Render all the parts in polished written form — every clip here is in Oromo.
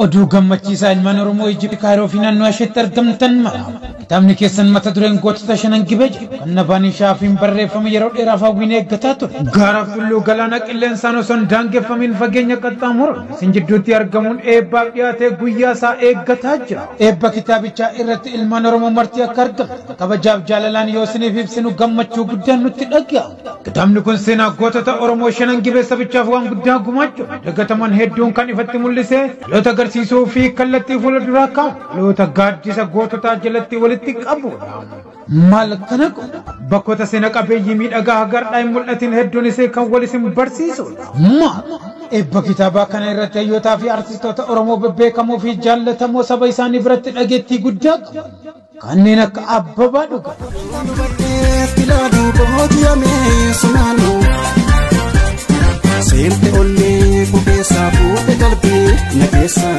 oduu gammachiisaa ilmaan Oromoo Ijipti Kaayiroo fi naannoo isheetti argamtan mara. Kitaabni keessan mata dureen gootota shanan gibee jedhu kan Nabaan Shaafiin barreeffame yeroo dheeraaf hawwiin eeggataa ture. Gaara Tulluu galaana qilleensaan osoo hin daangeffamin fageenya qaxxaamuru isin jidduutti argamuun eebbaaf dhiyaatee guyyaa isaa eeggataa jira. Eebba kitaabichaa irratti ilmaan Oromoo marti akka argamtu kabajaaf jaalalaan yoo isiniif ibsinu gammachuu guddaan nutti dhaga'ama. Kitaabni kun seenaa gootota Oromoo shanan gibee sabichaaf waan guddaa gumaachu dagataman hedduun kan ifatti mul'ise loota agarsiisuu fi kallattii fuulduraa kaa'u loota gaaddisa goototaa jalatti walitti qabuudha. Maal kana godha bakkoota seena qabeeyyii miidhagaa hagardaa hin mul'atin hedduun isee kan wal isin barsiisudha. Maal eebba kitaabaa kana irratti hayyootaa fi artistoota Oromoo bebbeekamoo fi jaallatamoo saba isaanii biratti dhageettii guddaa qaban kanneen akka Abbabaa Dhugaa. Sempre olhei com essa boca galbi na cabeça.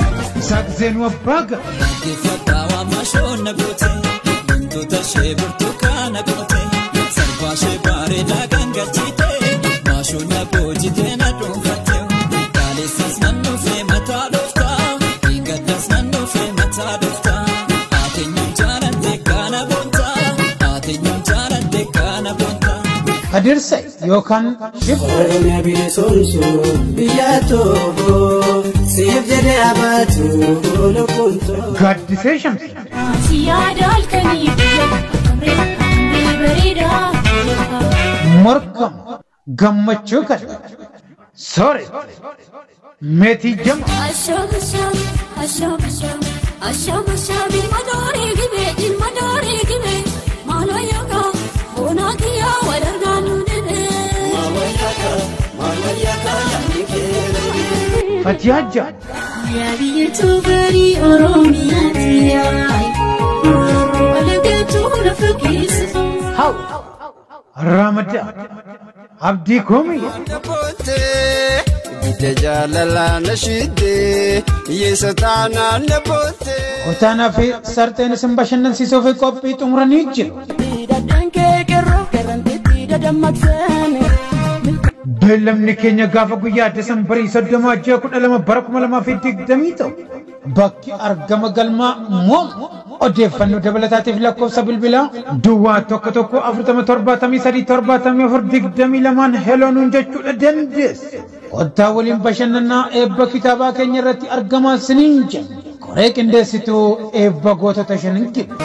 Sagzenu Abbaga. Que faltava machona gote, buntu tashe burtukana gote, sarva she bare da ganga chite, machona gojite na donfate, dalisas nanu fe mata dofta, ingadas nanu fe mata dofta, atenyu jarante kana bonta, atenyu jarante kana bonta. Kadir Say yookaan Oromiyaa biyya soomsuu biyya tokko siif jedhee abatu lukkuntoo. Gaaddisee Shamsi. Siyaada halkanii bareedaa. Morkam gammachuu kan Soore Meetii Jama. Ashaam ilma doorii gibee maaloo yookaan boonaa kiyyaa wal argaa nu dhibee. Fatihaja. Yaa biyya tuubarii Oromiyaati walgeetu lafa keessa. Haw Ramadan Abdii Koomiya. Bidda jaalalaa na shidde yeessa taanaan na bootte. Kutaanaa fi sarteen isin bashannansiisuu fi qophii xumuranii jiru. Beellamni keenya gaafa guyyaa Desembarii 30 bara 2020 ta'u bakki argama galmaa moom odeeffannoo dabalataatiif lakkoofsa bilbilaa duwwaa 1147737422 heloonuun jechuudha dandeesse. Kottaa waliin bashannanaa eebba kitaabaa keenya irratti argamaa siniin jenna. Koree qindeessituu eebba gootota shanan gibee.